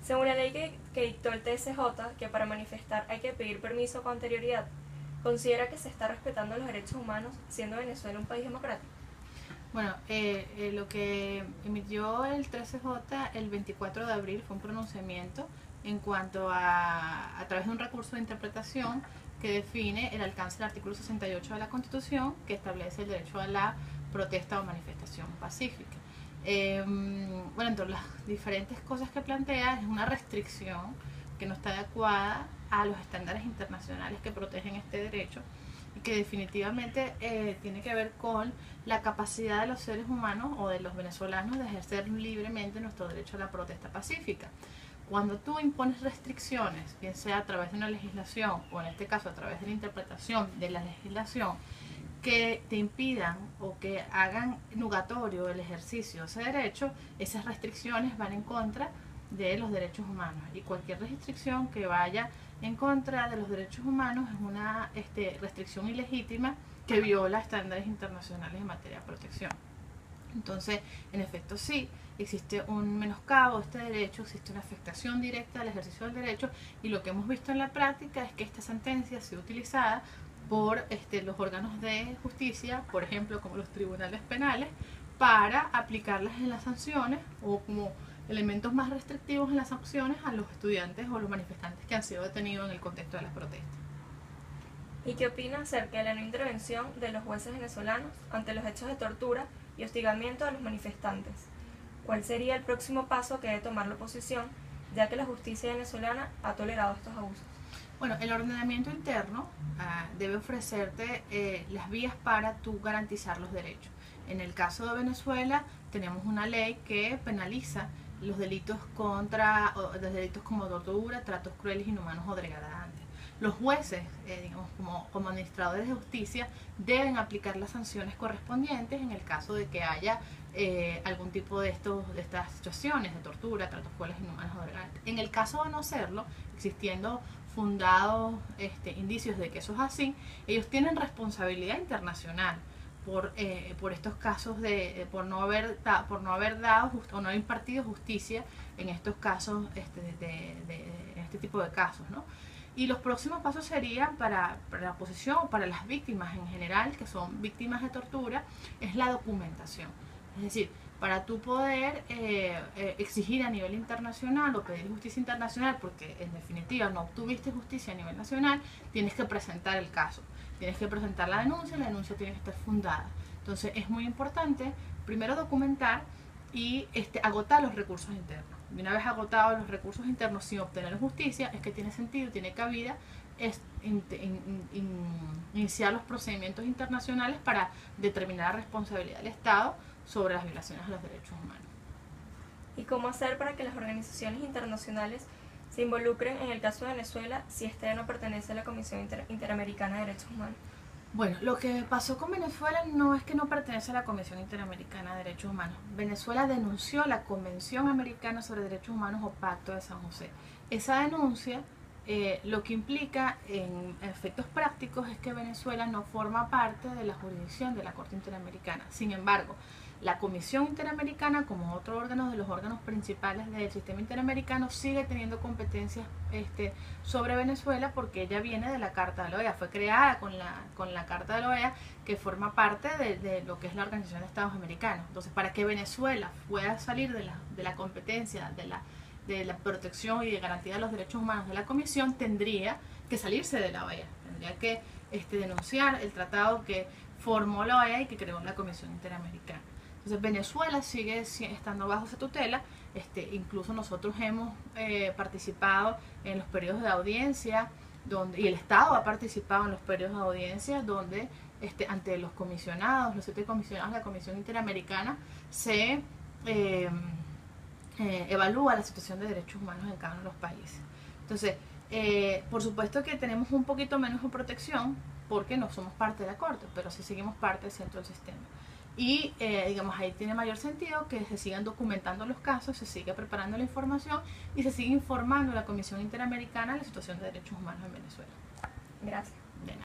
Según la ley que dictó el TSJ, que para manifestar hay que pedir permiso con anterioridad, ¿considera que se está respetando los derechos humanos siendo Venezuela un país democrático? Bueno, lo que emitió el 13J el 24 de abril fue un pronunciamiento en cuanto a través de un recurso de interpretación que define el alcance del artículo 68 de la Constitución, que establece el derecho a la protesta o manifestación pacífica. Bueno, entre las diferentes cosas que plantea es una restricción que no está adecuada a los estándares internacionales que protegen este derecho y que definitivamente tiene que ver con la capacidad de los seres humanos o de los venezolanos de ejercer libremente nuestro derecho a la protesta pacífica. Cuando tú impones restricciones, bien sea a través de una legislación o en este caso a través de la interpretación de la legislación, que te impidan o que hagan nugatorio el ejercicio de ese derecho, esas restricciones van en contra de los derechos humanos, y cualquier restricción que vaya en contra de los derechos humanos es una restricción ilegítima que viola estándares internacionales en materia de protección. Entonces, en efecto, sí, existe un menoscabo de este derecho, existe una afectación directa al ejercicio del derecho, y lo que hemos visto en la práctica es que esta sentencia ha sido utilizada por los órganos de justicia, por ejemplo, como los tribunales penales, para aplicarlas en las sanciones o como elementos más restrictivos en las sanciones a los estudiantes o los manifestantes que han sido detenidos en el contexto de las protestas. ¿Y qué opina acerca de la no intervención de los jueces venezolanos ante los hechos de tortura y hostigamiento a los manifestantes? ¿Cuál sería el próximo paso que debe tomar la oposición, ya que la justicia venezolana ha tolerado estos abusos? Bueno, el ordenamiento interno debe ofrecerte las vías para tú garantizar los derechos. En el caso de Venezuela tenemos una ley que penaliza los delitos los delitos como tortura, tratos crueles, inhumanos o degradantes. Los jueces, digamos, como administradores de justicia, deben aplicar las sanciones correspondientes en el caso de que haya algún tipo de estas situaciones de tortura, tratos crueles, inhumanos o degradantes. En el caso de no hacerlo, existiendo fundados indicios de que eso es así, ellos tienen responsabilidad internacional por estos casos por no haber dado o no haber impartido justicia en estos casos, en este tipo de casos, ¿no? Y los próximos pasos serían para la oposición, para las víctimas en general, que son víctimas de tortura, es la documentación. Es decir, para tú poder exigir a nivel internacional o pedir justicia internacional, porque en definitiva no obtuviste justicia a nivel nacional, tienes que presentar el caso, tienes que presentar la denuncia tiene que estar fundada. Entonces es muy importante primero documentar y agotar los recursos internos. Y una vez agotados los recursos internos sin obtener justicia, es que tiene sentido, tiene cabida iniciar los procedimientos internacionales para determinar la responsabilidad del Estado sobre las violaciones a los derechos humanos. ¿Y cómo hacer para que las organizaciones internacionales se involucren en el caso de Venezuela si este no pertenece a la Comisión Interamericana de Derechos Humanos? Bueno, lo que pasó con Venezuela no es que no pertenece a la Comisión Interamericana de Derechos Humanos. Venezuela denunció la Convención Americana sobre Derechos Humanos o Pacto de San José. Esa denuncia lo que implica en efectos prácticos es que Venezuela no forma parte de la jurisdicción de la Corte Interamericana. Sin embargo, la Comisión Interamericana, como otro órgano de los órganos principales del sistema interamericano, sigue teniendo competencias sobre Venezuela porque ella viene de la Carta de la OEA, fue creada con la Carta de la OEA, que forma parte de lo que es la Organización de Estados Americanos. Entonces, para que Venezuela pueda salir de la competencia de la protección y de garantía de los derechos humanos de la Comisión, tendría que salirse de la OEA, tendría que denunciar el tratado que formó la OEA y que creó la Comisión Interamericana. Entonces Venezuela sigue estando bajo esa tutela, incluso nosotros hemos participado en los periodos de audiencia, y el Estado ha participado en los periodos de audiencia donde ante los 7 comisionados de la Comisión Interamericana se evalúa la situación de derechos humanos en cada uno de los países. Entonces, por supuesto que tenemos un poquito menos de protección porque no somos parte de la Corte, pero sí seguimos parte del centro del sistema. Y digamos, ahí tiene mayor sentido que se sigan documentando los casos, se siga preparando la información y se siga informando a la Comisión Interamericana de la situación de derechos humanos en Venezuela. Gracias.